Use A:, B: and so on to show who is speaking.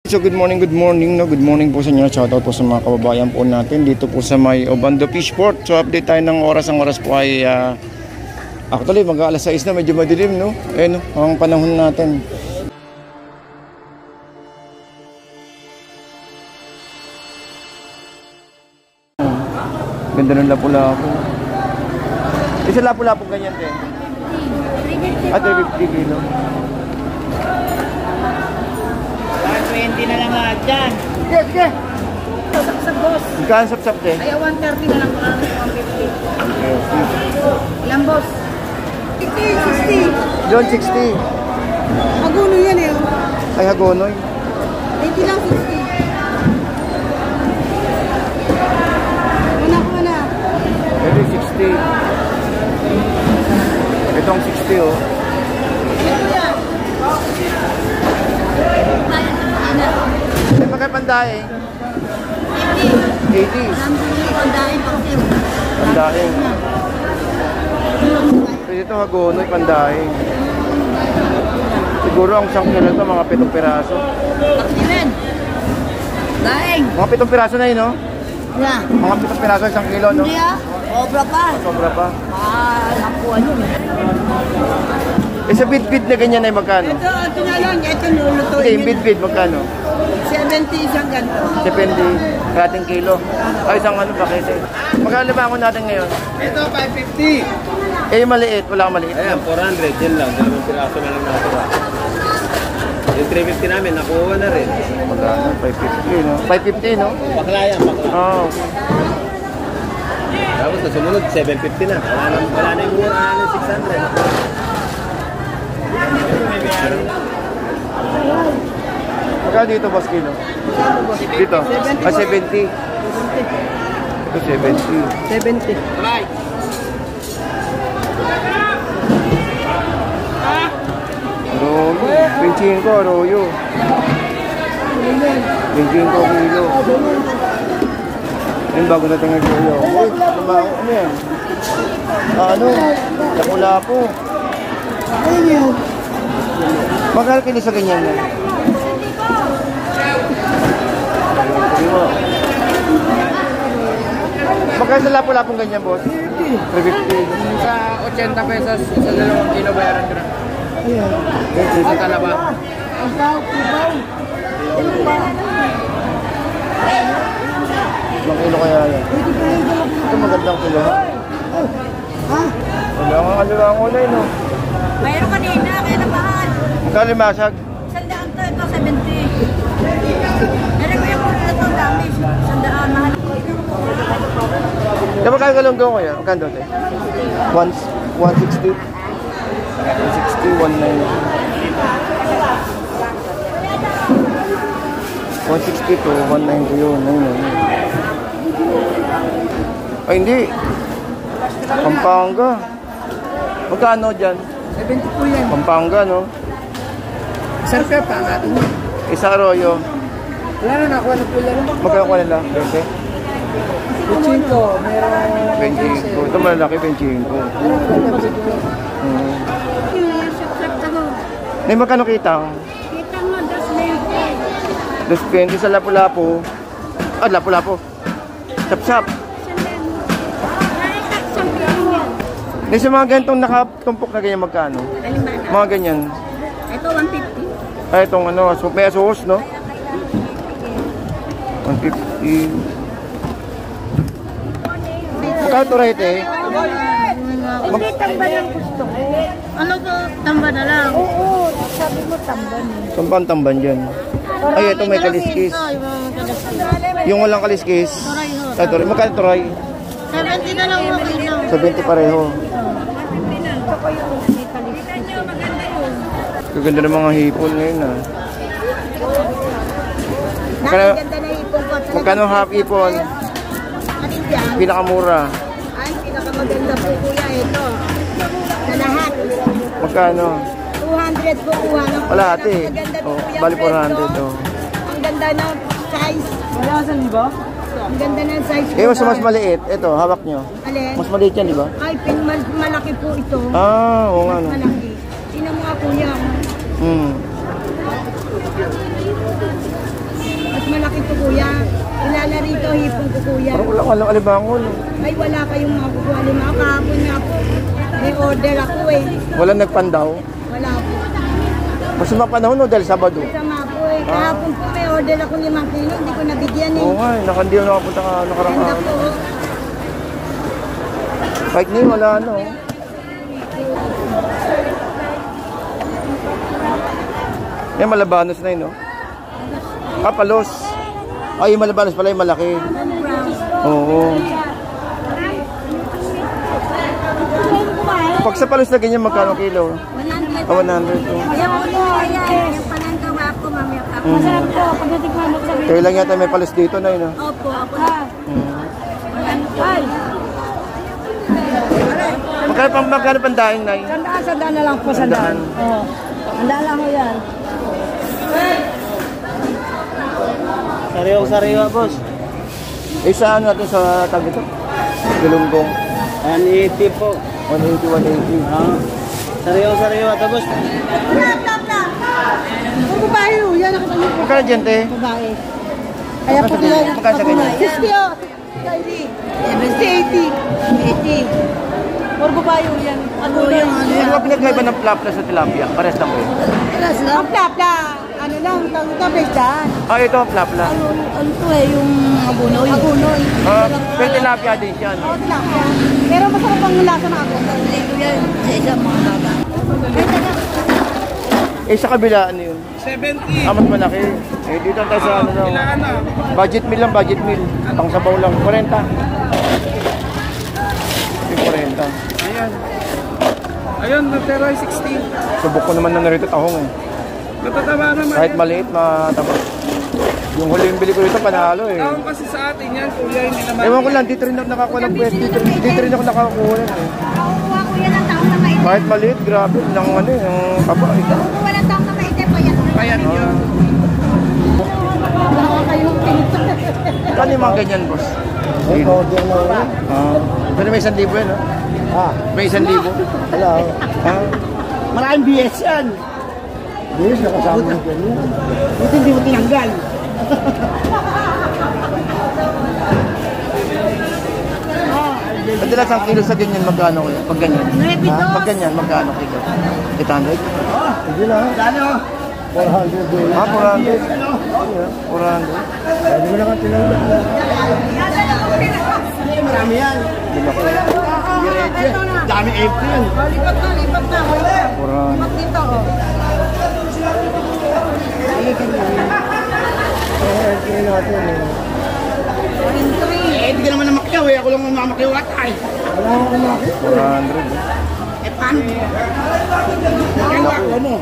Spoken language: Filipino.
A: So good morning no. Good morning po sa inyo. Shoutout po sa mga kababayan po natin dito po sa may Obando Fishport. So update tayo ng oras. Ang oras po ay actually mag-alas 6 na, medyo madilim no. Eh no, ang panahon natin. Ganda ng lapu-lapu. Isa lapu-lapu ganyan din. 350 kilo.
B: 20 na lang lahat dyan.
A: Sige.
B: Sasap-sap, boss.
A: Magkano sap-sap din?
B: Ay, 130 na lang. 150. Ilang, boss? 60.
A: John, 60.
B: Hagunoy yan eh.
A: Ay, hagonoy.
B: 20 lang, 60. Wala ko na.
A: Ito 60. Itong 60 oh. Eh, magkaya pandaing? 80. 80. Pandaing. Pwede ito hagonoy, pandaing. Siguro ang isang kilo ito, mga 7 piraso.
B: Pakilan. Daing.
A: Mga 7 piraso na yun, no?
B: Yeah.
A: Mga 7 piraso, isang kilo, no?
B: Hindi ah. Sobra pa.
A: Sobra pa.
B: Nakuha yun.
A: Eh, sa bid-bid na ganyan ay magkano?
B: Ito na lang. Ito nulutuin.
A: Okay, bid-bid, magkano?
B: 70 isang ganito.
A: 70, karating kilo. Ay, isang ano, pakete. Magkano libangon natin ngayon?
C: Ito, 550.
A: Eh, yung maliit. Wala kang maliit.
C: Ayan, 400. Yan lang. 2 piraso na lang natira. Yung 350 namin, nakuha na rin.
A: Magkano? 550, no? 550, no?
C: Bakla yan, bakla.
A: Oo.
C: Tapos na sumunod, 750 na. Wala na yung mura na 600.
A: Magkano dito, boss, kilo? Dito? Ah, 70. Ito, 70.
B: 70.
A: Arroyo. 25, arroyo. 25 kilo. Yan, bago natin ang arroyo. Wait, ano yan? Ano? Lapu-lapu. Magkano kilo sa ganyan yan? Magkano sa lapu-lapong ganyan, boss? 350.
C: Sa 80 pesos, sa 2 kilo bayaran ko na. Sa talaba.
A: Ilang kilo kaya yan? Ito magandang kilo, ha? Wala nga kaliwang ulay, no?
B: Mayroon kanina, kaya nabahal.
A: Magkano limasag?
B: 100 to, ito 70. Meron ko yung puro na ito, dami. 100, mahal.
A: Diba magkano kalunggo ko yan? Magkano doon, 160? 160, 190. 160 to 190 yun. Ay, hindi. Pampanga. Magkano dyan?
B: 70 po yan.
A: Pampanga, no?
B: Sir, kaya pa natin.
A: Isa arroyo.
B: Wala na nakuha na po lang.
A: Magkano ko nila? 20?
B: 25, meron.
A: 25. Ito malalaki, 25. May magkano kita?
B: Kita mo, 220.
A: 220 sa lapu-lapu. Ah, lapu-lapu. Sap-sap. Di sa mga ganitong nakatumpok na ganyan magkano? Mga ganyan.
B: Ito, 150.
A: Ay, itong ano, may sauce, no? 150. Magkano ito right eh?
B: Hindi, tamba lang gusto ko. Ano to? Tamba na lang. Oo, sabi mo tamba na.
A: Tamban dyan. Ay, ito may kaliskis. Yung walang kaliskis. Ay, turay. Magkano turay?
B: 70 na lang yung ilaw.
A: 70 pareho. Kaganda ng mga hipon ngayon, ah. Magkano half hipon? Pinakamura.
B: Ay, pinakamaganda po kuya ito. Sa lahat.
A: Magkano?
B: 200 po kuha.
A: Wala ate. Oh, bali 400 oh.
B: Ang ganda ng size. Wala sa liba? Ang ganda ng size.
A: Eh, mas maliit. Ito, hawak nyo.
B: Alin?
A: Mas maliit yan, di ba?
B: Ay, malaki po ito.
A: Ah, oo nga, no.
B: Malaki. Tingnan mo nga kuya. ipon ko, kuya.
A: Parang wala ka lang alimangon.
B: Ay, wala kayong mga kukuha. Lima, kahapon nga po. May order ako eh.
A: Wala nagpandaw.
B: Wala po.
A: Mas mapanahon no dahil Sabado.
B: Sama po eh. Kahapon po may order ako 5 kilo. Hindi ko nabigyan eh.
A: Oo nga, hindi ako nakapunta ka nakarang
B: Ganda
A: araw.
B: po.
A: Kahit ngayon wala ano. Yan malabanos na yun, no? Ah, palos. Ay, yung malabanos pala yung malaki. Oo. Pag sa palos na ganyan, magkano kilo?
B: 100.
A: Ah, 100. Oh.
B: Ayan po. Ayan. Yung pananggawa ko, mamaya pa. Masarap po. Pagdating mo sa
A: Kaya lang yata may palos dito na yun, no?
B: Opo, ako na. Ay.
A: Magkano pang daing na yun?
B: Sandaan na lang po, sandaan. Oo. Sandaan lang ko yan.
C: Sariwa, boss.
A: Eh, sa ano natin sa tag ito? Galunggong.
C: 180 po.
A: 180, 180.
C: Sariwa, tapos.
B: Ang babae yun, yan nakita niyo po.
A: Magkano dyan, te?
B: Babae. Kaya po nila.
A: Magkano sa ganyan?
B: 60 o. 80. Or babae yun yan. Ano yan?
A: Ano ba pinagkaiba ng plapla sa tilapia? Pares lang po yun.
B: Ang plapla. Ano lang, tawag ito, besan.
A: Ah, ito ang plapla.
B: Ano to eh, yung agunoy. Agunoy.
A: Ah, pero tilapia din siya, no?
B: Oo, tilapia. Pero masarap ang lasa ng agunoy. Ito yan, sa isang mga baba.
A: Eh, sa kabila, ano yun?
C: 70.
A: Ah, mas malaki. Eh, dito tayo sa ano lang. Budget meal lang, budget meal. Pang sabaw lang. 40. Yung 40.
C: Ayan. Ayun, natera 60.
A: Subok ko naman na narito tahong eh.
C: Matataba naman.
A: Kahit maliit, mataba. Yung huli yung bili ko dito, panalo eh.
C: Tawang kasi sa atin yan, kuya, hindi naman.
A: Ewan ko lang, dito rin ako nakakuha ng pwede. Dito rin ako nakakuha ng eh.
B: Kukuha ko yan ang taong na maite.
A: Kahit maliit, grabe. Yung ano eh, yung kaba.
B: Kukuha ng taong na maite po yan.
C: Bayan yun.
B: Baka kayong pinito.
A: Kano yung mga ganyan, boss? Ay, order na ulit. Pero may 1,000 yan, no? Ah. May 1,000? Wala.
C: Maraming BS yan.
A: Yes, nakasama mo dyan.
C: Buti hindi mo tinanggal.
A: Madalas ang kilo sa ganyan, magkano ko? Pag ganyan. Pag ganyan, magkano kilo? 800? Hindi na.
C: Ano?
A: $400. Ah, 400. 400. Hindi mo na ka tinanggap na.
C: Marami yan. Dami empty yan.
B: Lipat na.
A: 400.
B: Lipat dito, oh.
A: Kilo natin eh.
C: Hindi ka naman namakyaw eh. Ako lang mamakyaw at ay.
A: 400.
C: Eh, paano? Kaya ako mo.